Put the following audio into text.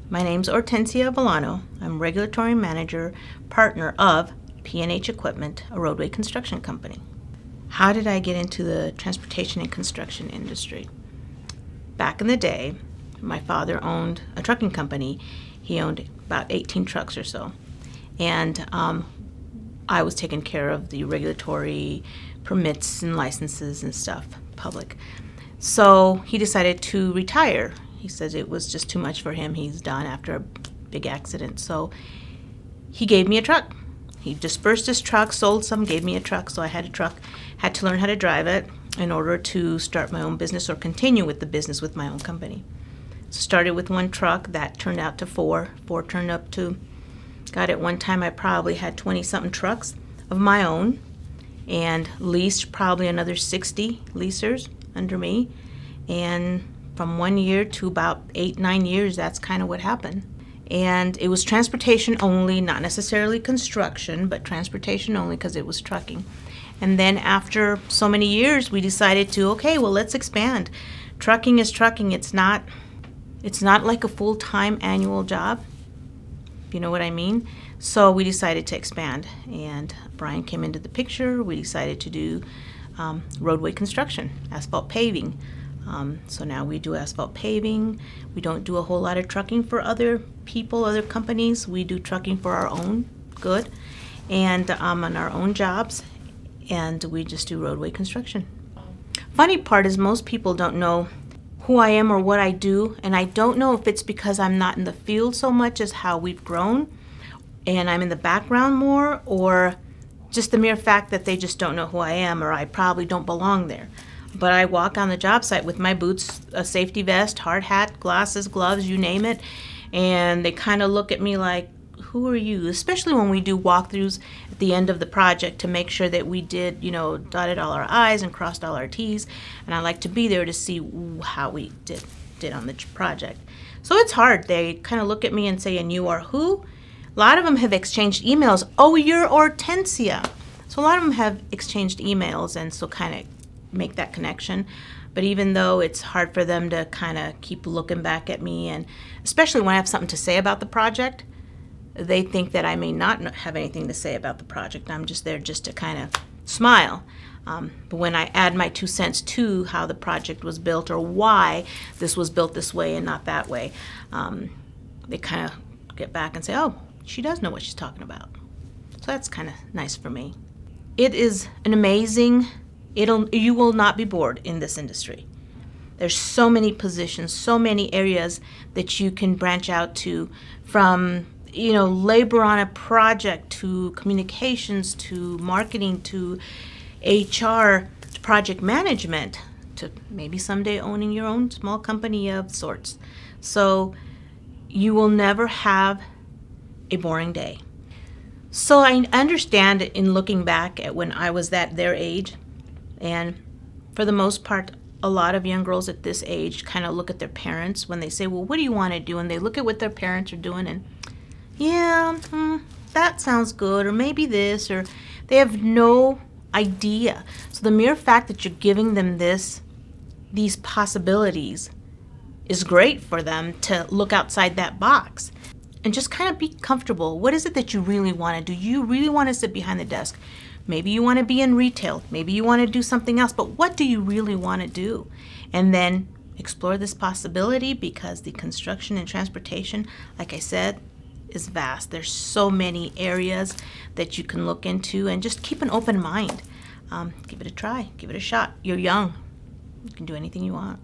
My name's Hortensia Villano. I'm Regulatory Manager, Partner of P&H Equipment, a roadway construction company. How did I get into the transportation and construction industry? Back in the day, my father owned a trucking company. He owned about 18 trucks or so. And I was taking care of the regulatory permits and licenses and stuff, public. So he decided to retire. He says it was just too much for him. He's done after a big accident. So he gave me a truck. He dispersed his truck, sold some, gave me a truck. So I had a truck, had to learn how to drive it in order to start my own business or continue with the business with my own company. So started with one truck, that turned out to four turned up to, God, at one time I probably had 20-something trucks of my own and leased probably another 60 leasers under me. And from 1 year to about 8-9 years, that's kind of what happened. And it was transportation only, not necessarily construction, but transportation only because it was trucking. And then after so many years, we decided to, okay, well, let's expand. Trucking is trucking. It's not like a full-time annual job, if you know what I mean. So we decided to expand, and Brian came into the picture. We decided to do roadway construction, asphalt paving. So now we do asphalt paving. We don't do a whole lot of trucking for other people, other companies. We do trucking for our own good and on our own jobs, and we just do roadway construction. Funny part is most people don't know who I am or what I do, and I don't know if it's because I'm not in the field so much as how we've grown and I'm in the background more, or just the mere fact that they just don't know who I am, or I probably don't belong there. But I walk on the job site with my boots, a safety vest, hard hat, glasses, gloves, you name it. And they kind of look at me like, who are you? Especially when we do walkthroughs at the end of the project to make sure that we did, dotted all our I's and crossed all our T's. And I like to be there to see how we did on the project. So it's hard. They kind of look at me and say, and you are who? A lot of them have exchanged emails. Oh, you're Hortensia. So a lot of them have exchanged emails, and so kind of make that connection. But even though it's hard for them to kind of keep looking back at me, and especially when I have something to say about the project, they think that I may not have anything to say about the project. I'm just there just to kind of smile. But when I add my 2 cents to how the project was built or why this was built this way and not that way, they kind of get back and say, oh, she does know what she's talking about. So that's kind of nice for me. It is an amazing, you will not be bored in this industry. There's so many positions, so many areas that you can branch out to, from labor on a project to communications to marketing to HR to project management to maybe someday owning your own small company of sorts. So you will never have a boring day. So I understand in looking back at when I was their age, and for the most part, a lot of young girls at this age kind of look at their parents when they say, well, what do you want to do? And they look at what their parents are doing and, that sounds good, or maybe this, or they have no idea. So the mere fact that you're giving them these possibilities is great for them to look outside that box and just kind of be comfortable. What is it that you really want to do? You really want to sit behind the desk. Maybe you want to be in retail. Maybe you want to do something else, but what do you really want to do? And then explore this possibility, because the construction and transportation, like I said, is vast. There's so many areas that you can look into, and just keep an open mind. Give it a try. Give it a shot. You're young. You can do anything you want.